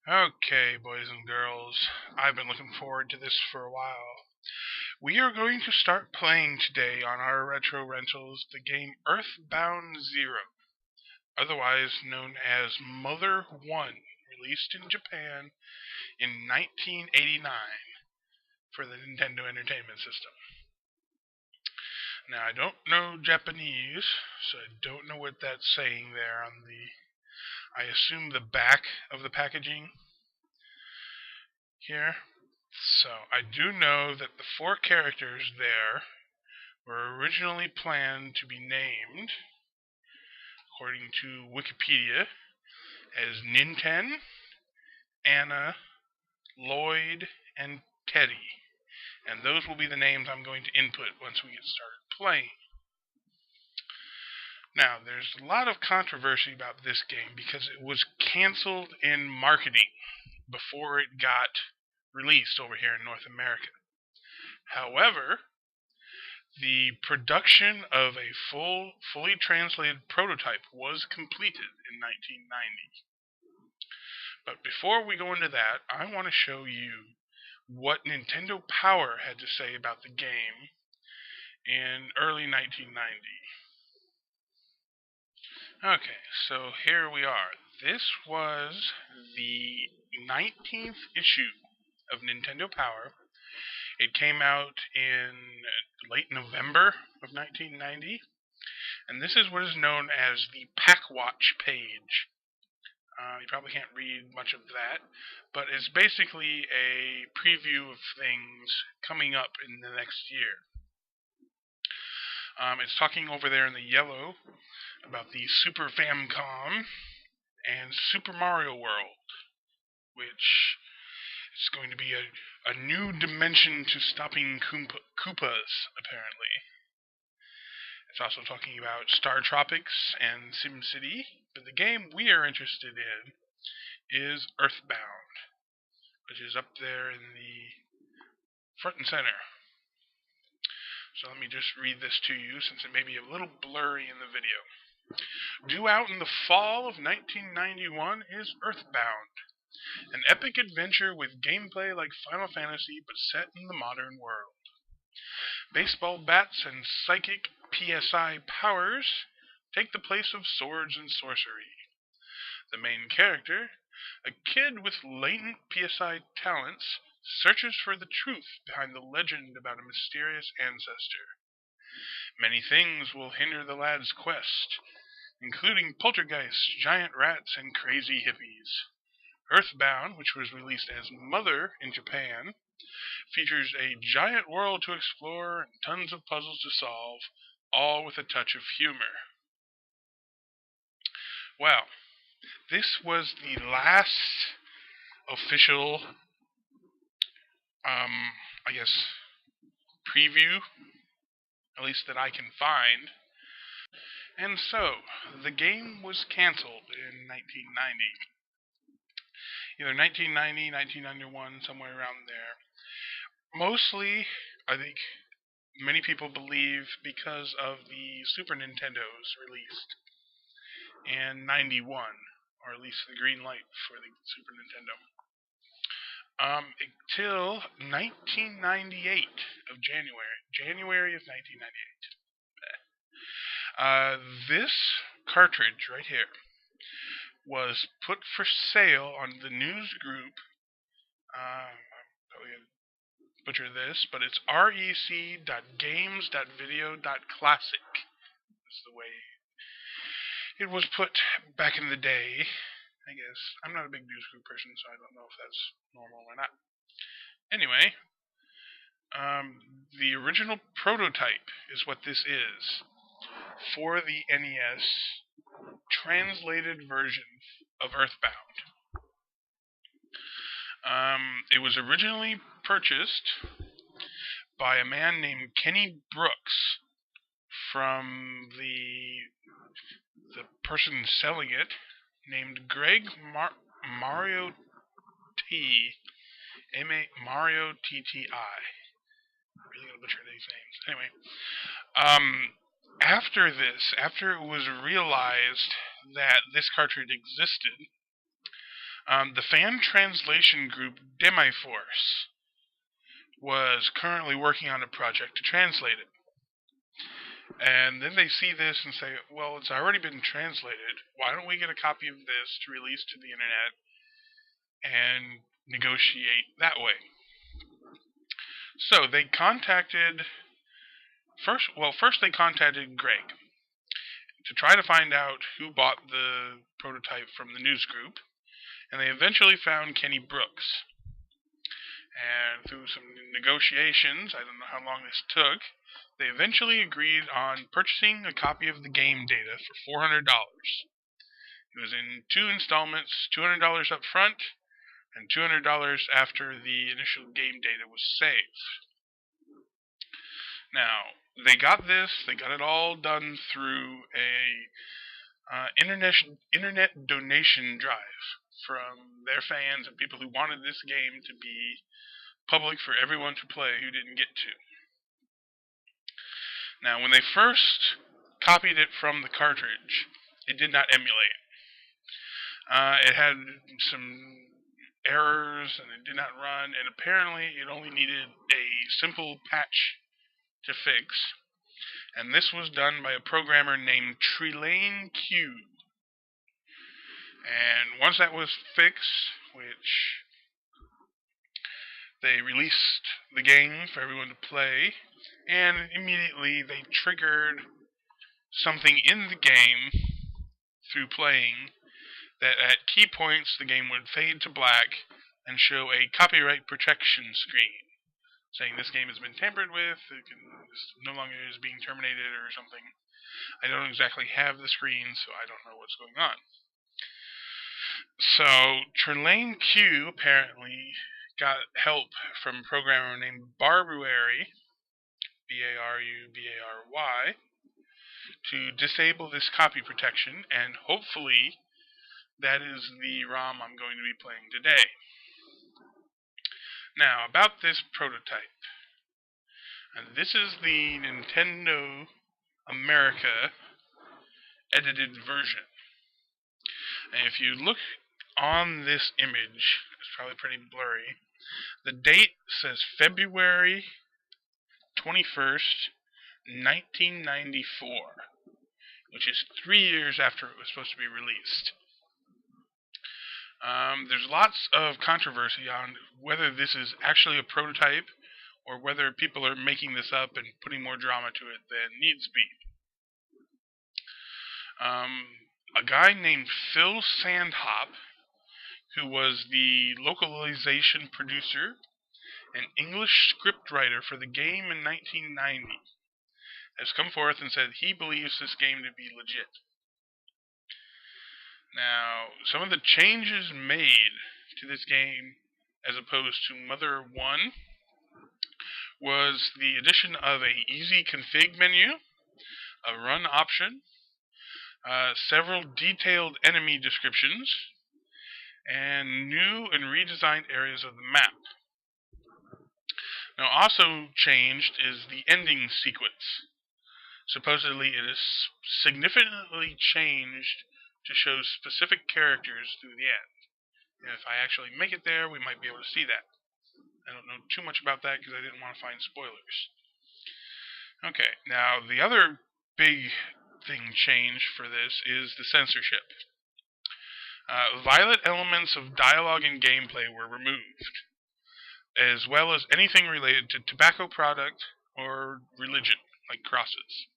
Okay, boys and girls, I've been looking forward to this for a while. We are going to start playing today on our retro rentals the game Earthbound Zero, otherwise known as Mother 1, released in Japan in 1989 for the Nintendo Entertainment System. Now, I don't know Japanese, so I don't know what that's saying there on I assume the back of the packaging here. So I do know that the four characters there were originally planned to be named, according to Wikipedia, as Ninten, Anna, Lloyd, and Teddy. And those will be the names I'm going to input once we get started playing. Now, there's a lot of controversy about this game because it was canceled in marketing before it got released over here in North America. However, the production of a fully translated prototype was completed in 1990. But before we go into that, I want to show you what Nintendo Power had to say about the game in early 1990. Okay, so here we are. This was the 19th issue of Nintendo Power. It came out in late November of 1990, and this is what is known as the Pack Watch page. You probably can't read much of that, but it's basically a preview of things coming up in the next year. It's talking over there in the yellow about the Super Famicom and Super Mario World, which is going to be a new dimension to stopping Koopas, apparently. It's also talking about Star Tropics and SimCity, but the game we are interested in is Earthbound, which is up there in the front and center. So let me just read this to you since it may be a little blurry in the video. Due out in the fall of 1991 is Earthbound, an epic adventure with gameplay like Final Fantasy but set in the modern world. Baseball bats and psychic PSI powers take the place of swords and sorcery. The main character, a kid with latent PSI talents, searches for the truth behind the legend about a mysterious ancestor. Many things will hinder the lad's quest, including poltergeists, giant rats, and crazy hippies. Earthbound, which was released as Mother in Japan, features a giant world to explore and tons of puzzles to solve, all with a touch of humor. Well, this was the last official, preview, at least that I can find. And so, the game was canceled in 1990. Either 1990, 1991, somewhere around there. Mostly, I think many people believe because of the Super Nintendo's released in 91, or at least the green light for the Super Nintendo. Until 1998 of January of 1998. This cartridge right here was put for sale on the news group. I'm probably going to butcher this, but it's rec.games.video.classic. Is the way it was put back in the day. I guess I'm not a big news group person, so I don't know if that's normal or not. Anyway, the original prototype is what this is for the NES translated version of Earthbound. It was originally purchased by a man named Kenny Brooks from the person selling it, named Greg Mario T. Mario TTI. I'm really gonna butcher these names. Anyway, after it was realized that this cartridge existed, The fan translation group Demiforce was currently working on a project to translate it. And then they see this and say, well, it's already been translated. Why don't we get a copy of this to release to the internet and negotiate that way? So they contacted first they contacted Greg to try to find out who bought the prototype from the news group, and they eventually found Kenny Brooks. And through some negotiations, I don't know how long this took, they eventually agreed on purchasing a copy of the game data for $400. It was in 2 installments, $200 up front, and $200 after the initial game data was saved. Now, they got it all done through a internet donation drive from their fans and people who wanted this game to be public for everyone to play who didn't get to. Now, when they first copied it from the cartridge, it did not emulate. It had some errors and it did not run, and apparently it only needed a simple patch to fix. And this was done by a programmer named Larryihatechu. And once that was fixed, which they released the game for everyone to play, and immediately they triggered something in the game through playing that at key points the game would fade to black and show a copyright protection screen saying this game has been tampered with, this no longer is being terminated or something. I don't exactly have the screen, so I don't know what's going on. So Larryihatechu apparently got help from a programmer named Barbary, Barbary, to disable this copy protection, and hopefully that is the ROM I'm going to be playing today. Now, about this prototype. And this is the Nintendo America edited version. And if you look on this image, it's probably pretty blurry, the date says February 21st, 1994, which is 3 years after it was supposed to be released. There's lots of controversy on whether this is actually a prototype or whether people are making this up and putting more drama to it than needs be. A guy named Phil Sandhop, who was the localization producer and English scriptwriter for the game in 1990, has come forth and said he believes this game to be legit. Now, some of the changes made to this game as opposed to Mother 1 was the addition of a easy config menu, a run option, several detailed enemy descriptions, and new and redesigned areas of the map. Now, also changed is the ending sequence. Supposedly it is significantly changed to show specific characters through the end. And if I actually make it there, we might be able to see that. I don't know too much about that because I didn't want to find spoilers. Okay, now the other big thing changed for this is the censorship. Violent elements of dialogue and gameplay were removed, as well as anything related to tobacco product or religion, like crosses.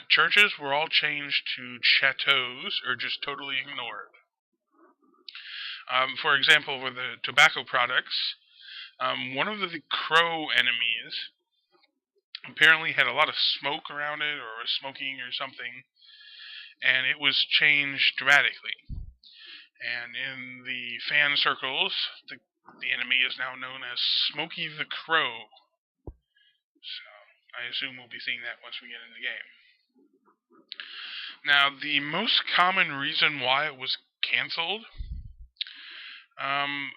Churches were all changed to chateaus, or just totally ignored. For example, with the tobacco products, one of the crow enemies apparently had a lot of smoke around it, or was smoking or something, and it was changed dramatically. And in the fan circles, the enemy is now known as Smokey the Crow. So I assume we'll be seeing that once we get in the game. Now, the most common reason why it was canceled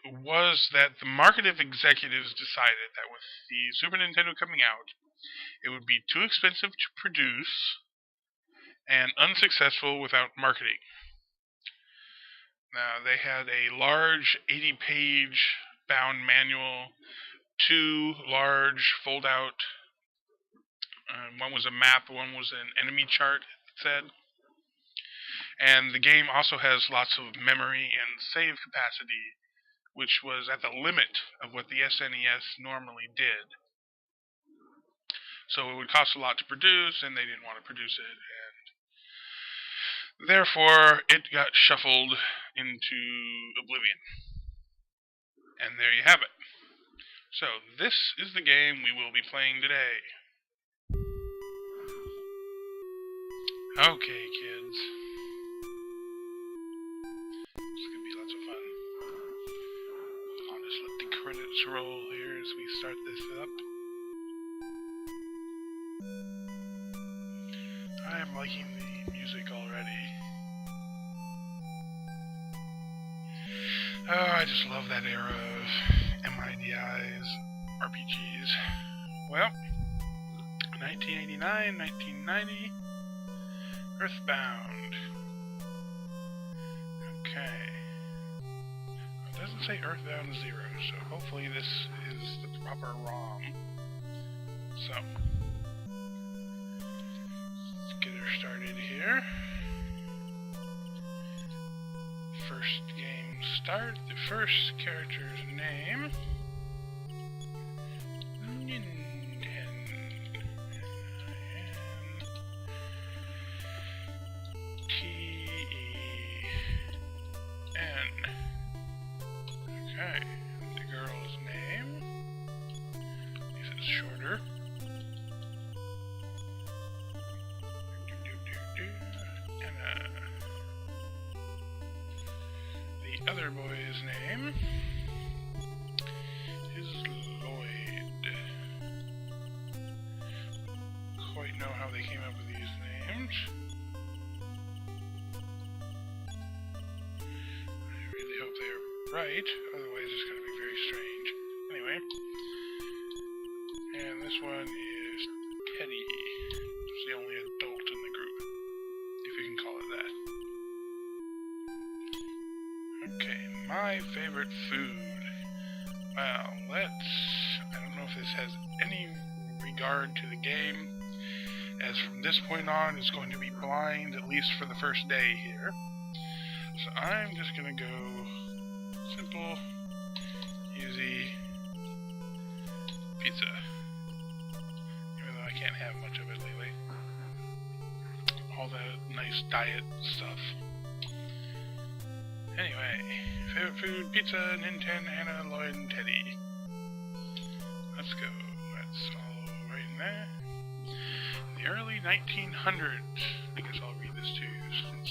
was that the marketing executives decided that with the Super Nintendo coming out, it would be too expensive to produce and unsuccessful without marketing. Now, they had a large 80-page bound manual, 2 large fold-out. One was a map, one was an enemy chart, it said. And the game also has lots of memory and save capacity, which was at the limit of what the SNES normally did. So it would cost a lot to produce, and they didn't want to produce it, and therefore it got shuffled into oblivion. And there you have it. So this is the game we will be playing today. Okay, kids. It's gonna be lots of fun. I'll just let the credits roll here as we start this up. I am liking the music already. Oh, I just love that era of MIDI's RPGs. Well, 1989, 1990, Earthbound. Okay. It doesn't say Earthbound 0, so hopefully this is the proper ROM. So, let's get her started here. First game start. The first character's name. Okay, the girl's name, if it's shorter. And the other boy's name is Lloyd. Quite know how they came up with these names. I really hope they're right, otherwise it's going to be very strange. Anyway, and this one is Teddy. It's the only adult in the group, if you can call it that. Okay, my favorite food. Well, I don't know if this has any regard to the game, as from this point on it's going to be blind, at least for the first day here. So I'm just going to go simple, easy pizza. Even though I can't have much of it lately. All that nice diet stuff. Anyway, favorite food, pizza, Nintendo, Hannah, Lloyd, and Teddy. Let's go. That's all right in there. In the early 1900s. I guess I'll read this to you since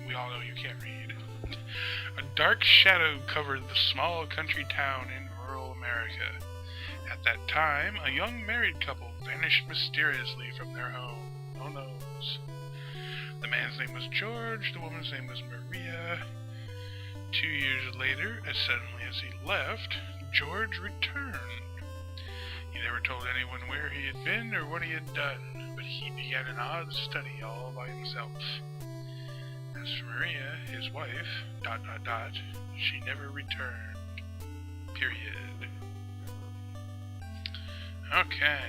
we all know you can't read. A dark shadow covered the small country town in rural America. At that time, a young married couple vanished mysteriously from their home. No knows. The man's name was George, the woman's name was Maria. 2 years later, as suddenly as he left, George returned. He never told anyone where he had been or what he had done, but he began an odd study all by himself. As for Maria, his wife, ... she never returned. Period. Okay.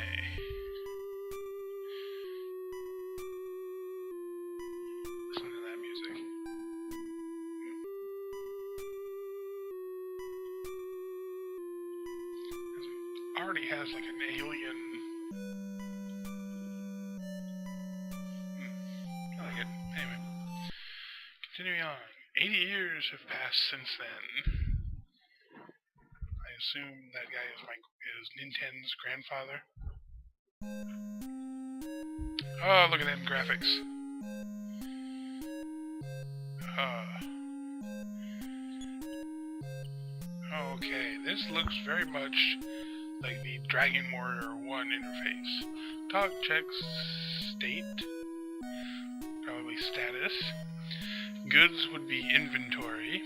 Listen to that music. It already has like an alien... I like it. Anyway. Continuing on. 80 years have passed since then. I assume that guy is Nintendo's grandfather. Oh, look at them graphics. Okay, this looks very much like the Dragon Warrior 1 interface. Talk checks state, probably status. Goods would be inventory.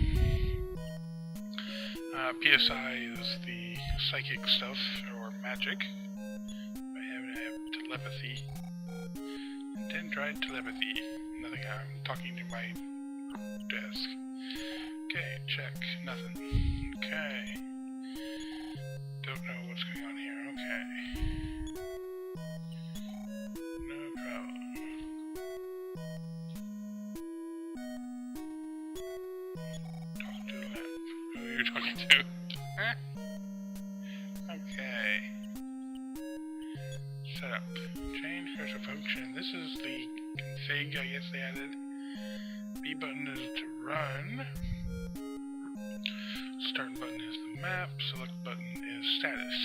PSI is the psychic stuff, or magic. I have telepathy. And then tried telepathy. Nothing, I'm talking to my desk. Okay, check. Nothing. Okay. Don't know what's going on here. Okay. No problem. Talk to the lamp. Who are you talking to? Huh? Okay. Setup. Change cursor function. This is the config I guess they added. B button is to run. Start button is the map. Select button is status.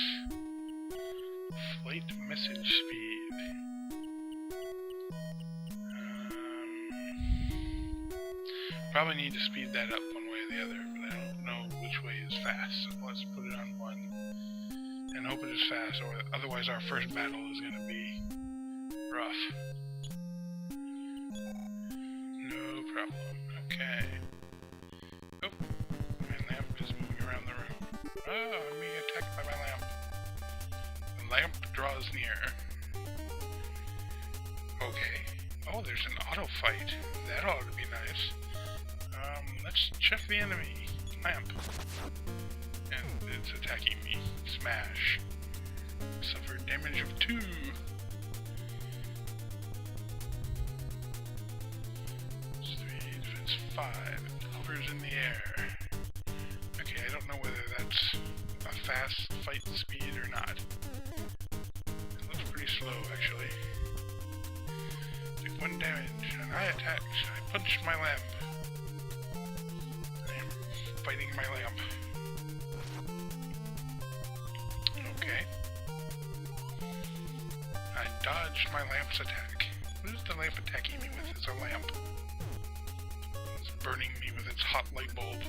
Flight message speed. Probably need to speed that up one way or the other, but I don't know which way is fast. So let's put it on 1 and hope it is fast, or otherwise our first battle is going to be rough. No problem. Okay. Oh, my lamp is moving around the room. Oh, I'm being attacked by my lamp. The lamp draws near. Okay. Oh, there's an auto fight. That ought to be nice. Let's check the enemy. Lamp. And it's attacking me. Smash. Suffered damage of 2. It's 3, defense 5. It hovers in the air. Okay, I don't know whether that's a fast fight speed or not. It looks pretty slow, actually. Took 1 damage, and I attacked. I punched my lamp. I am fighting my lamp. Okay. I dodged my lamp's attack. What is the lamp attacking me with? It's a lamp. It's burning me with its hot light bulb.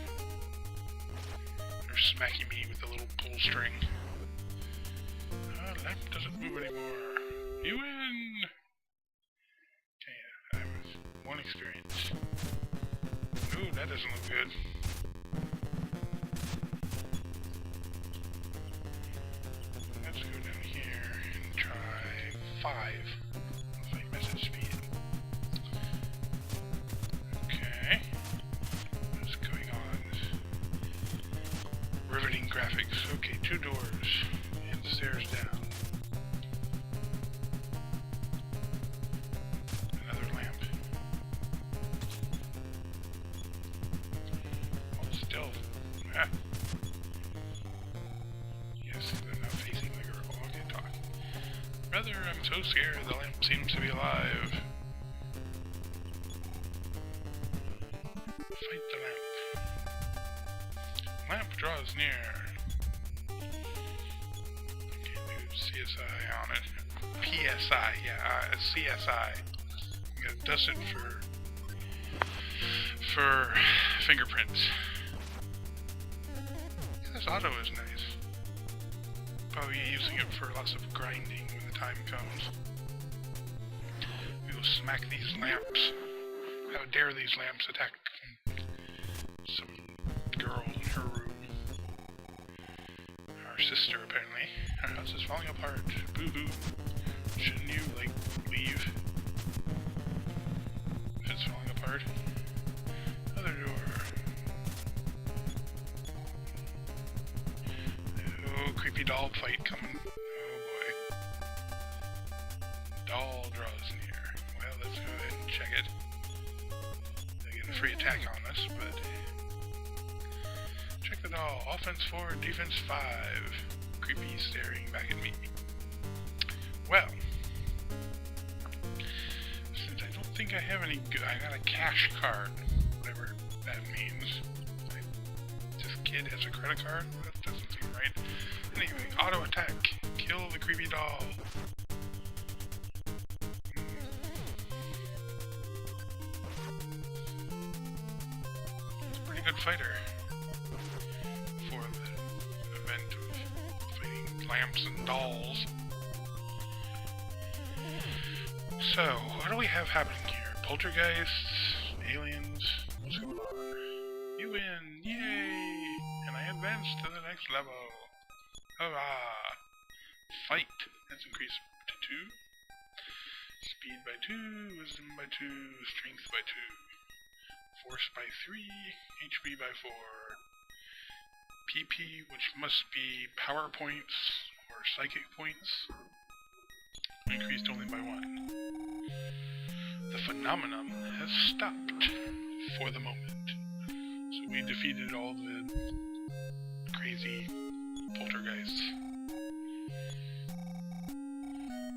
Or smacking me with a little pull string. Lamp doesn't move anymore. You win! Okay, I have 1 experience. Ooh, that doesn't look good. Let's go down here and try 5. Fight message speed. Okay. What's going on? Riveting graphics. Okay, 2 doors. And stairs down. Another lamp. Hold still. Ah. Yes, they're not facing the girl. Okay, talk. Brother, I'm so scared. The lamp seems to be alive. Fight the lamp. Lamp draws near. Okay, do CSI on it. PSI, yeah, CSI. I'm gonna dust it for fingerprints. Yeah, this auto is nice. Probably using it for lots of grinding when the time comes. We will smack these lamps. How dare these lamps attack some girl in her room. Our sister, apparently. Our house is falling apart. Boo-hoo. Shouldn't you, like, leave? If it's falling apart. Other door. Oh, creepy doll fight coming. Oh boy. Doll draws near. Well, let's go ahead and check it. They get a free attack on us, but... Check the doll. Offense 4, defense 5. Creepy staring back at me. Well, since I don't think I have any good... I got a cash card. Whatever that means. This kid has a credit card? That doesn't seem right. Anyway, auto attack. Kill the creepy doll. It's a pretty good fighter. For the event of fighting lamps and dolls. So, what do we have happening here? Poltergeists? Aliens? What's going on? You win! Yay! And I advanced to the next level. Hurrah! Fight! That's increased to 2. Speed by 2, wisdom by 2, strength by 2. Force by 3, HP by 4. PP, which must be power points or psychic points, increased only by 1. The phenomenon has stopped for the moment. So we defeated all the crazy